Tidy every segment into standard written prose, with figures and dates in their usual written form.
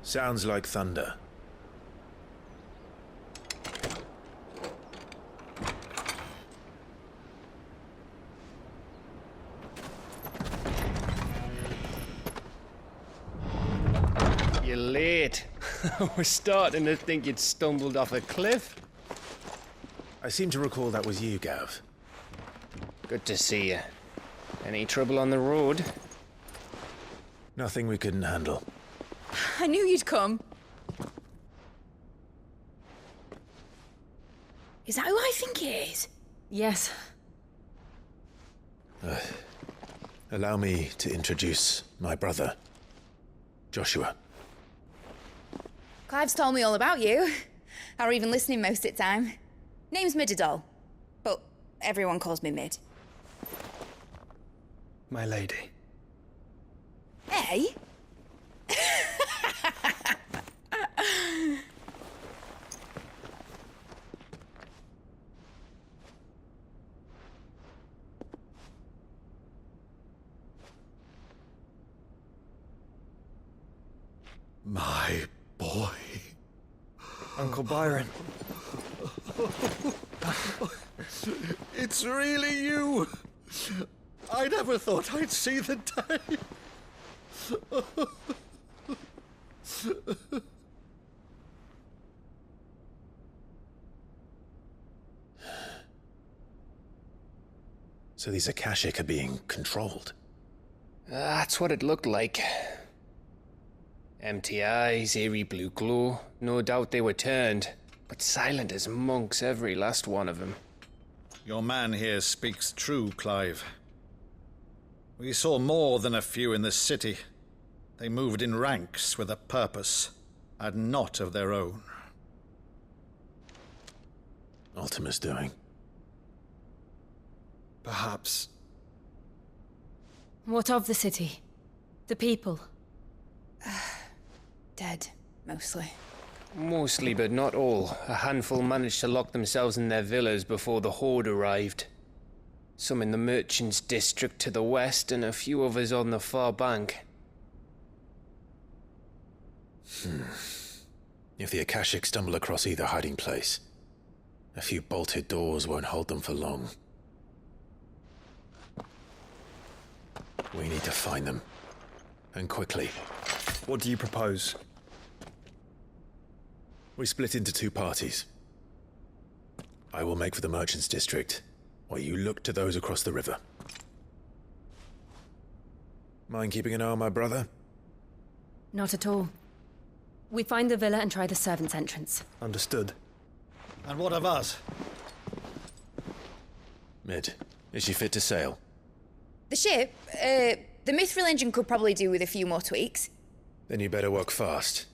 Sounds like thunder. You're late. I was starting to think you'd stumbled off a cliff. I seem to recall that was you, Gav. Good to see you. Any trouble on the road? Nothing we couldn't handle. I knew you'd come. Is that who I think it is? Yes. Allow me to introduce my brother, Joshua. Clive's told me all about you. Or even listening most of the time. Name's Midadol, but everyone calls me Mid. My lady. Hey? My boy. Uncle Byron. It's really you. I never thought I'd see the day. So these Akashic are being controlled. That's what it looked like. Empty eyes, eerie blue glow. No doubt they were turned, but silent as monks, every last one of them. Your man here speaks true, Clive. We saw more than a few in this city. They moved in ranks with a purpose, and not of their own. Ultima's doing. Perhaps. What of the city? The people? Dead, mostly. Mostly, but not all. A handful managed to lock themselves in their villas before the Horde arrived. Some in the merchants' district to the west, and a few others on the far bank. If the Akashic stumble across either hiding place, a few bolted doors won't hold them for long. We need to find them. And quickly. What do you propose? We split into two parties. I will make for the merchants' district, while you look to those across the river. Mind keeping an eye on my brother? Not at all. We find the villa and try the servants' entrance. Understood. And what of us? Mid, is she fit to sail? The ship, the mithril engine could probably do with a few more tweaks. Then you better work fast.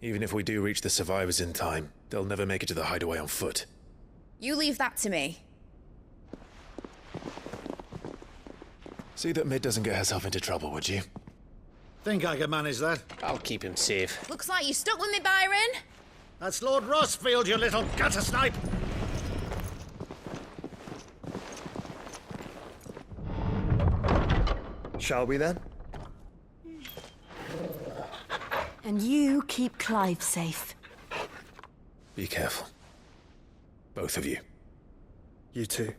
Even if we do reach the survivors in time, they'll never make it to the hideaway on foot. You leave that to me. See that Mid doesn't get herself into trouble, would you? Think I can manage that? I'll keep him safe. Looks like you stuck with me, Byron. That's Lord Rosfield, you little gutter snipe! Shall we then? And you keep Clive safe. Be careful. Both of you. You too.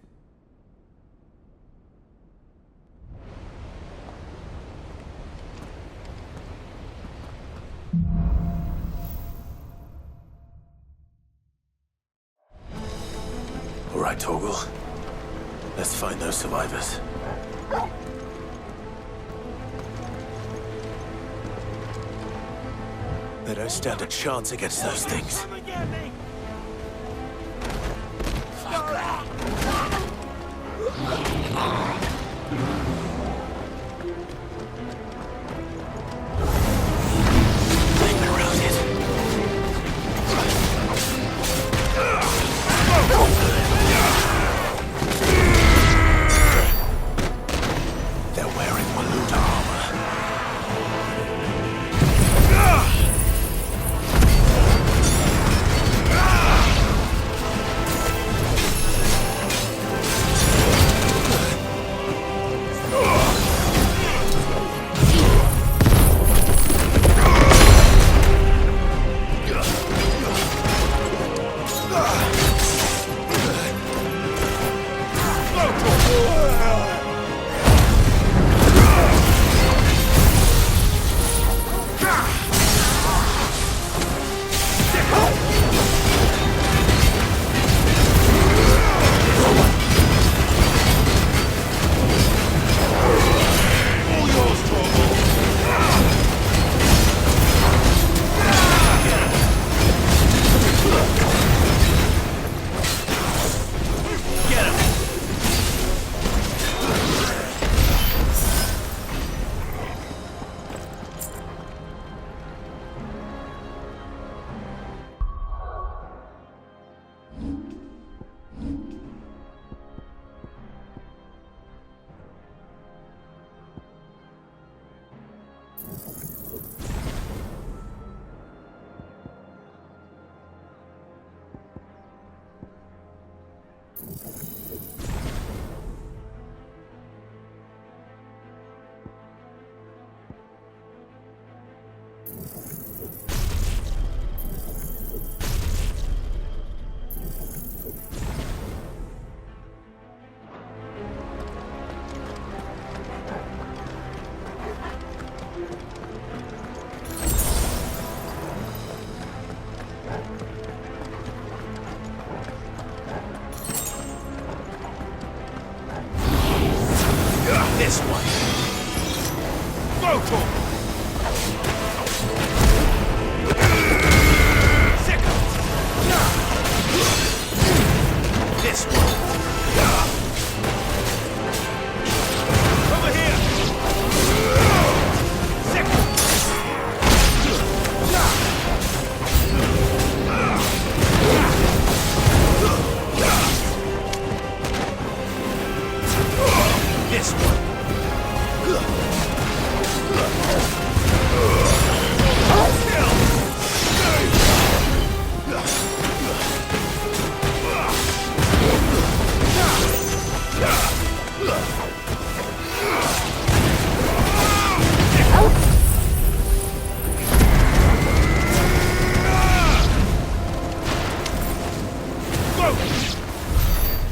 All right, Torgal. Let's find those survivors. They don't stand a chance against those things. They're wearing Maluta armor. This one. Go for it. Second. This one. Over here. Second. This one.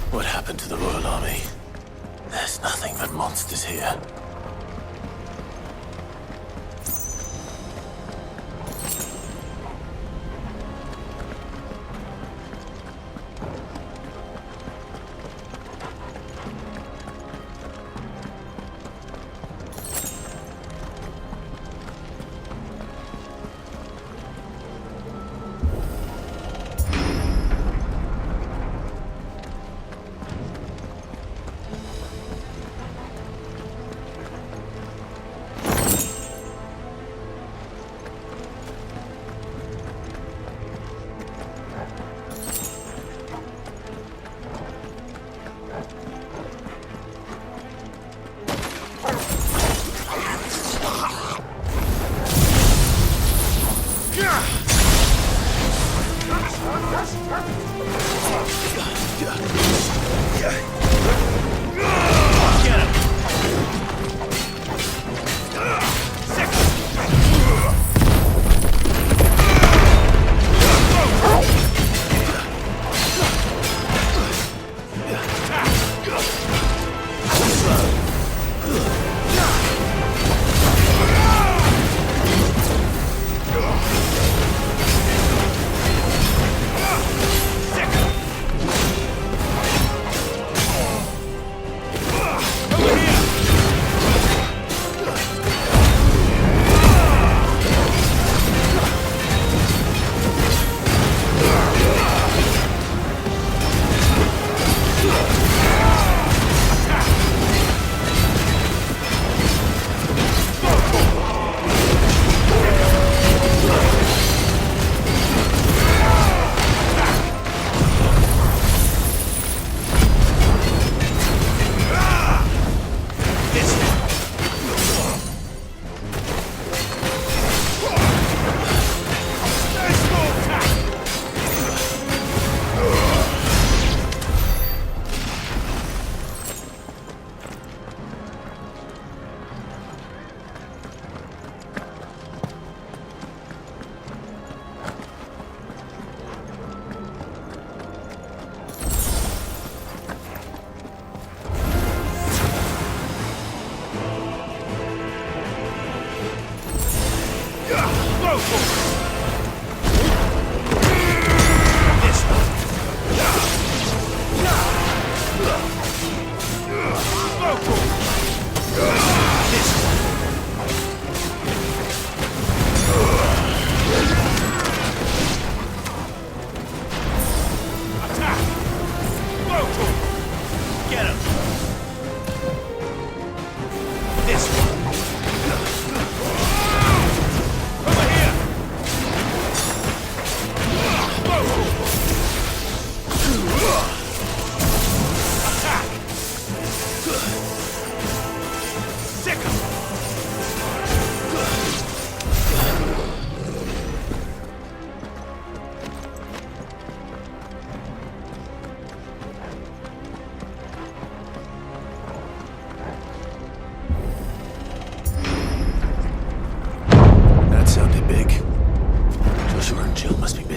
What happened to the Royal Army? There's nothing but monsters here.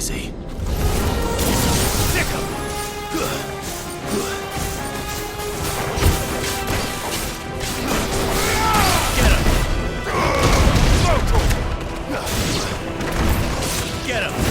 busy. Get him!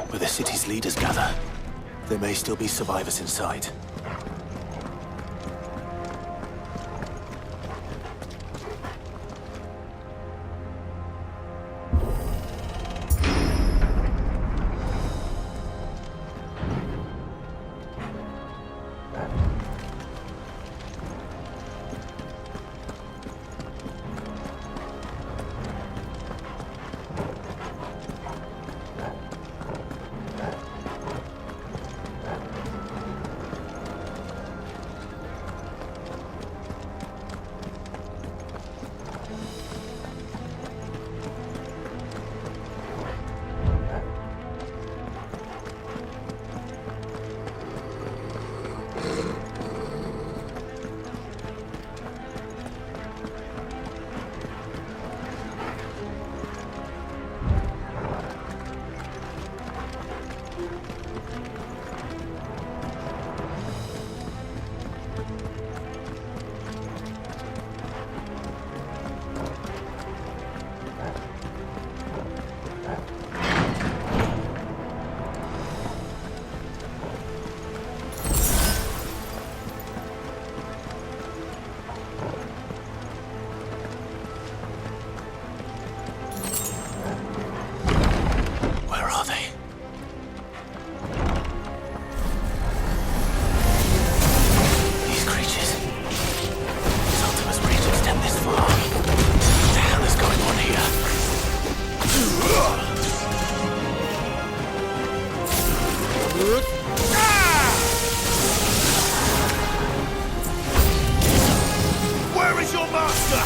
Where the city's leaders gather. There may still be survivors inside. Where is your master?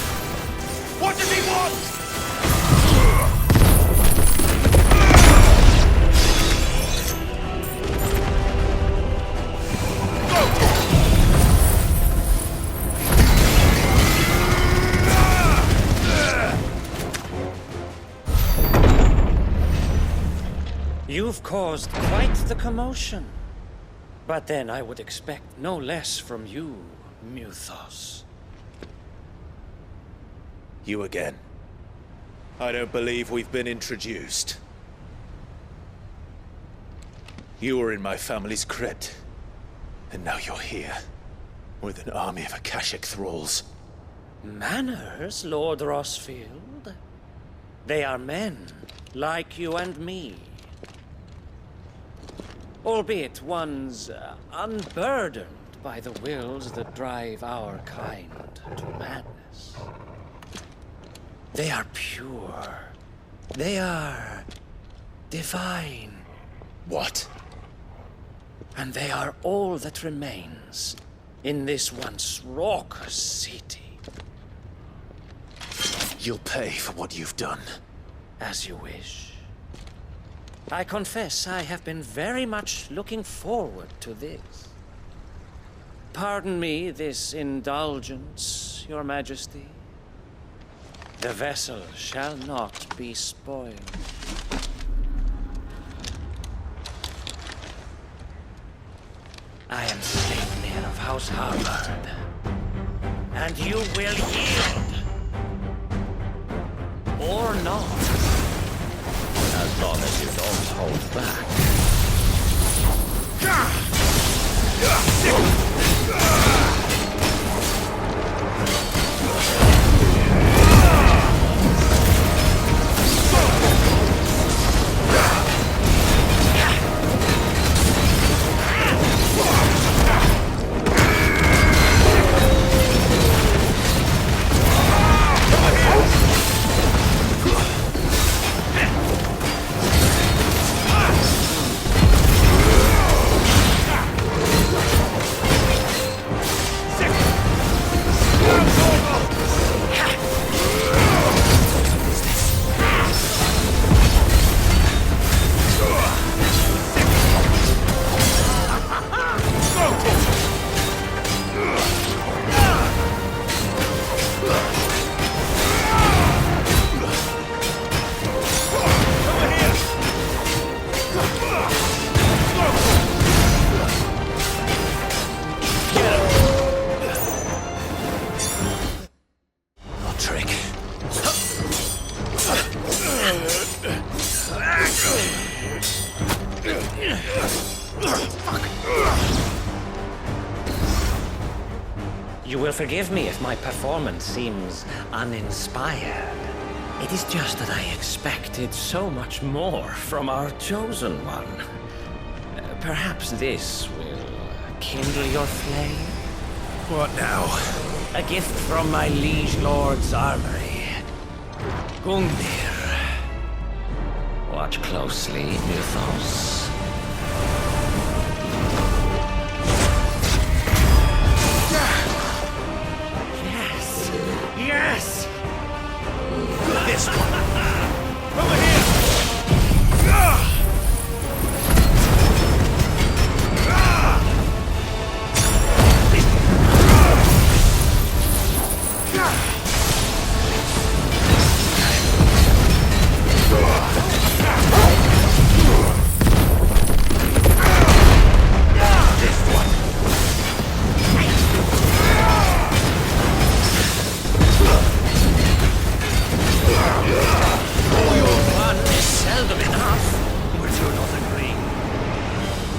What does he want? You've caused quite the commotion. But then I would expect no less from you, Muthos. You again. I don't believe we've been introduced. You were in my family's crypt, and now you're here, with an army of Akashic thralls. Manners, Lord Rosfield? They are men, like you and me. Albeit one's unburdened by the wills that drive our kind to madness. They are pure. They are divine. What? And they are all that remains in this once raucous city. You'll pay for what you've done. As you wish. I confess I have been very much looking forward to this. Pardon me this indulgence, Your Majesty. The vessel shall not be spoiled. I am Sleipnir of House Harvard, and you will yield. Or not. As long as you don't hold back. You will forgive me if my performance seems uninspired. It is just that I expected so much more from our chosen one. Perhaps this will kindle your flame? What now? A gift from my liege lord's armory. Gungnir. Watch closely, Mythos. Yes! This one! Over here!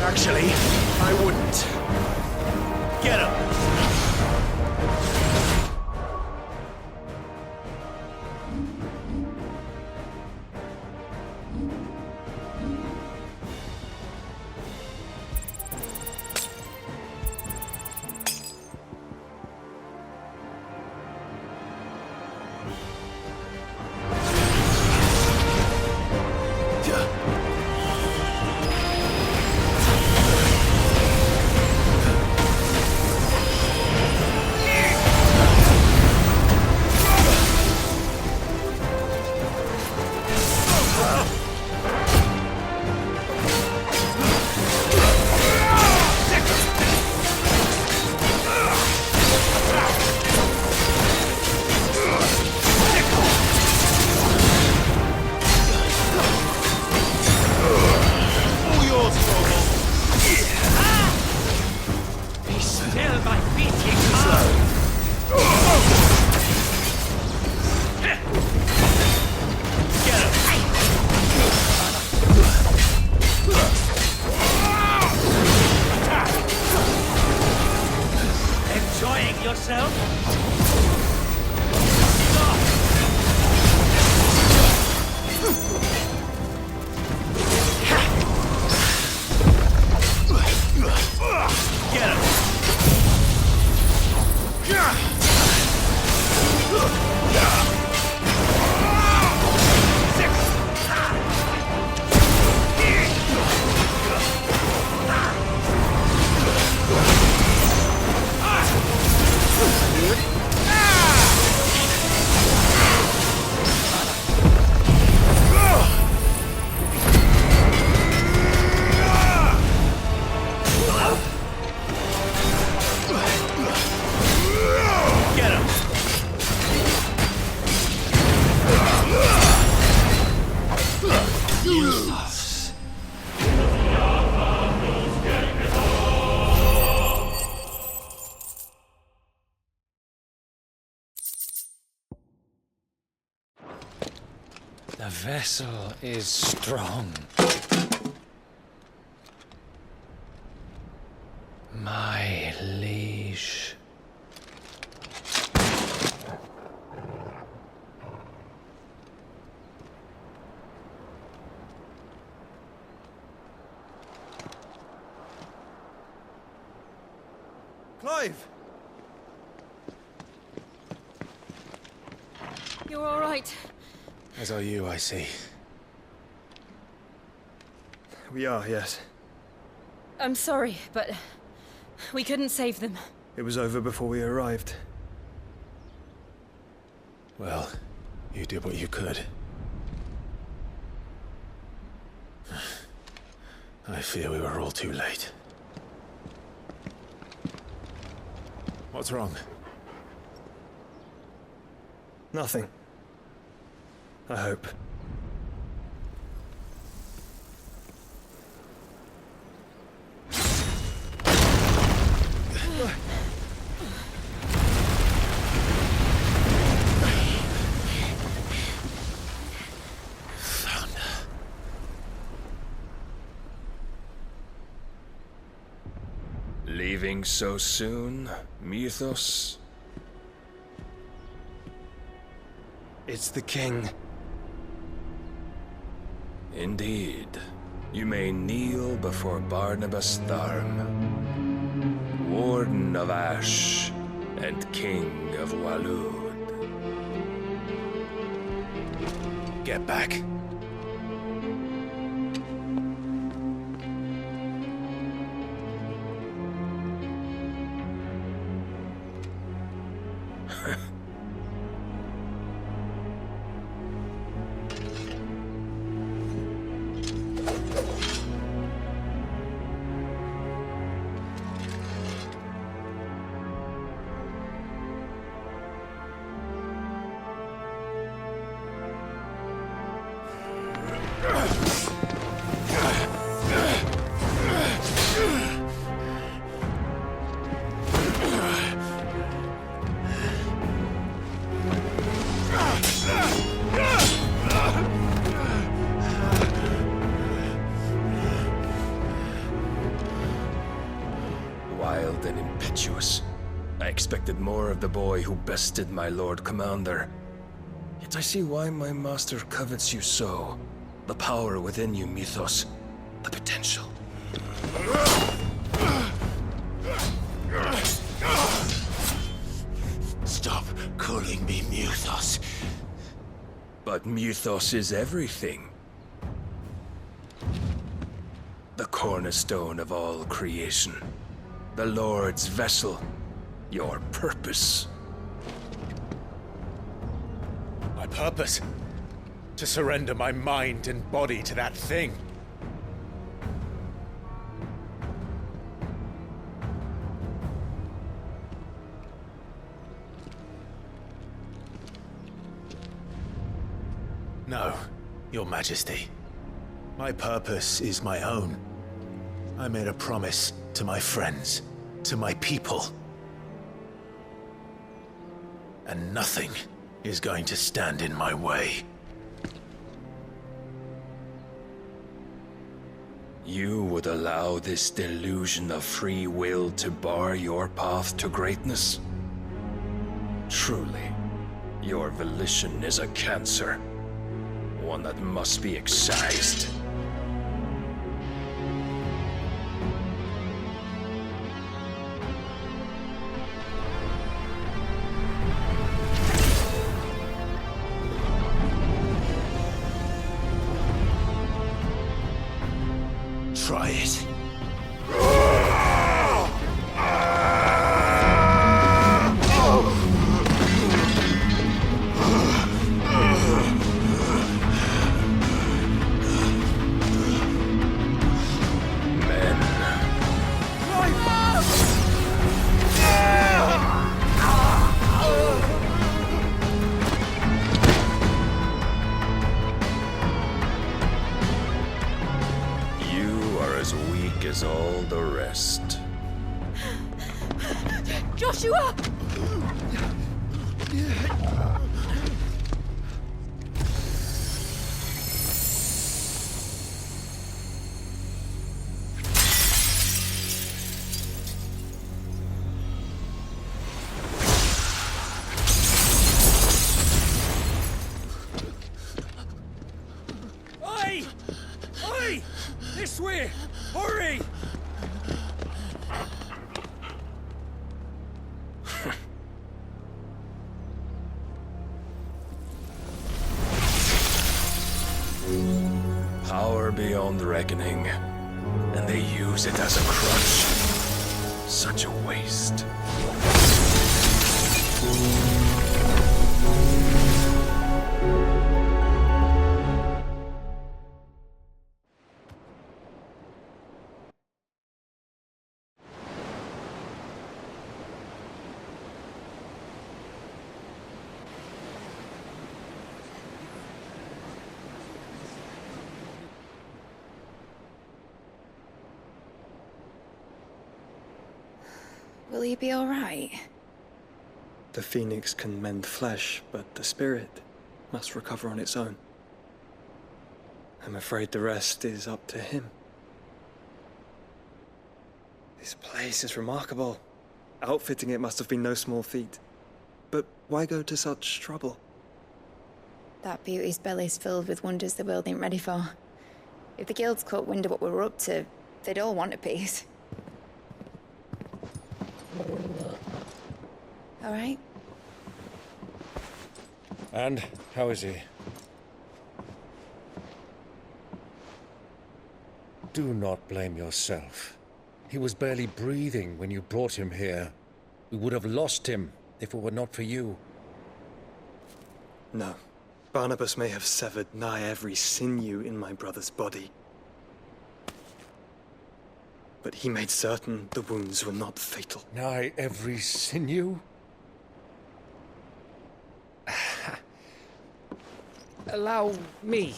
Actually, I wouldn't. Get him! The vessel is strong. My liege. Clive! You're all right. As are you, I see. We are, yes. I'm sorry, but we couldn't save them. It was over before we arrived. Well, you did what you could. I fear we were all too late. What's wrong? Nothing. I hope. Leaving so soon, Mythos? It's the king. Indeed. You may kneel before Barnabas Tharm, Warden of Ash and King of Walud. Get back. Wild and impetuous. I expected more of the boy who bested my Lord Commander. Yet I see why my master covets you so. The power within you, Mythos. The potential. Stop calling me Mythos. But Mythos is everything. The cornerstone of all creation. The Lord's vessel. Your purpose. My purpose? To surrender my mind and body to that thing. No, Your Majesty. My purpose is my own. I made a promise to my friends, to my people. And nothing is going to stand in my way. You would allow this delusion of free will to bar your path to greatness? Truly, your volition is a cancer. One that must be excised. Try it. As all the rest. Joshua! Power beyond reckoning. And they use it as a crutch. Such a waste. Will you be all right? The phoenix can mend flesh, but the spirit must recover on its own. I'm afraid the rest is up to him. This place is remarkable. Outfitting it must have been no small feat. But why go to such trouble? That beauty's belly's filled with wonders the world ain't ready for. If the guilds caught wind of what we were up to, they'd all want a piece. All right? And how is he? Do not blame yourself. He was barely breathing when you brought him here. We would have lost him if it were not for you. No. Barnabas may have severed nigh every sinew in my brother's body. But he made certain the wounds were not fatal. Nigh every sinew? Allow me,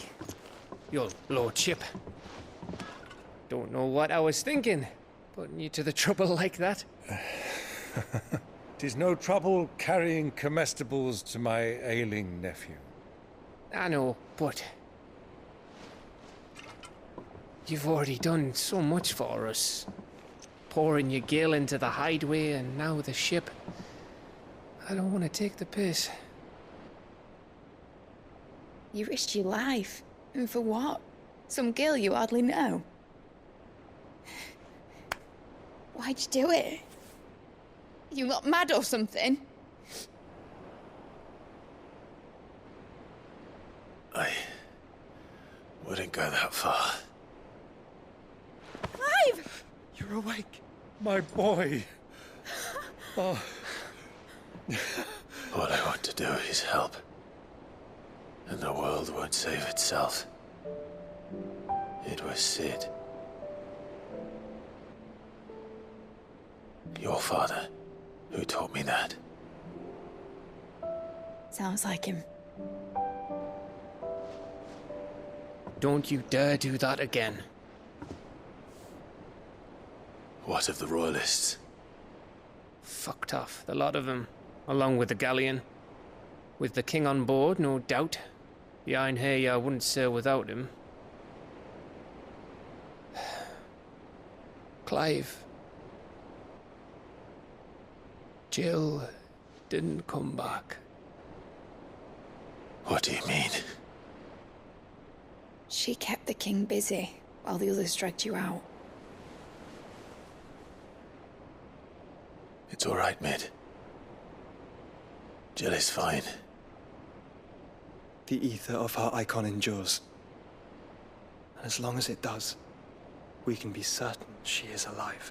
your lordship. Don't know what I was thinking, putting you to the trouble like that. 'Tis no trouble carrying comestibles to my ailing nephew. I know, but you've already done so much for us. Pouring your gil into the hideaway and now the ship. I don't want to take the piss. You risked your life. And for what? Some girl you hardly know. Why'd you do it? You not mad or something? I wouldn't go that far. Clive! You're awake, my boy. Oh. All I want to do is help. And the world won't save itself. It was Sid. Your father, who taught me that. Sounds like him. Don't you dare do that again. What of the royalists? Fucked off, the lot of them, along with the galleon. With the king on board, no doubt. Behind here, I wouldn't sail without him. Clive. Jill didn't come back. What do you mean? She kept the king busy while the others dragged you out. It's all right, Mid. Jill is fine. The ether of her Eikon endures. And as long as it does, we can be certain she is alive.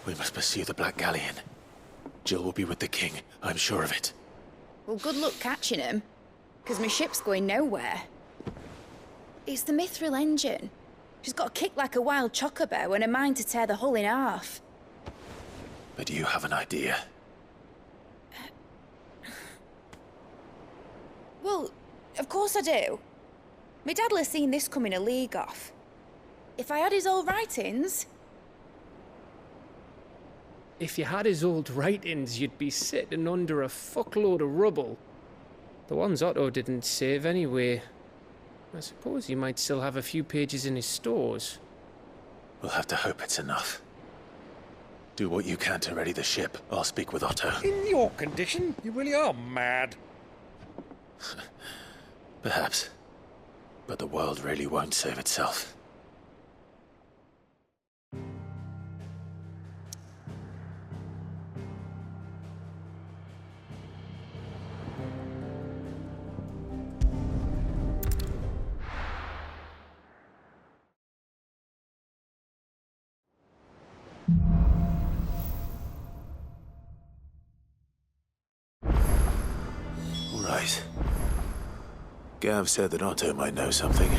We must pursue the Black Galleon. Jill will be with the king, I'm sure of it. Well, good luck catching him, because my ship's going nowhere. It's the Mithril engine. She's got a kick like a wild chocobo and a mind to tear the hull in half. But do you have an idea? Well, of course I do. My dad'll have seen this coming a league off. If I had his old writings... If you had his old writings, you'd be sitting under a fuckload of rubble. The ones Otto didn't save anyway. I suppose he might still have a few pages in his stores. We'll have to hope it's enough. Do what you can to ready the ship. I'll speak with Otto. In your condition, you really are mad. Perhaps. But the world really won't save itself. Gav said that Otto might know something.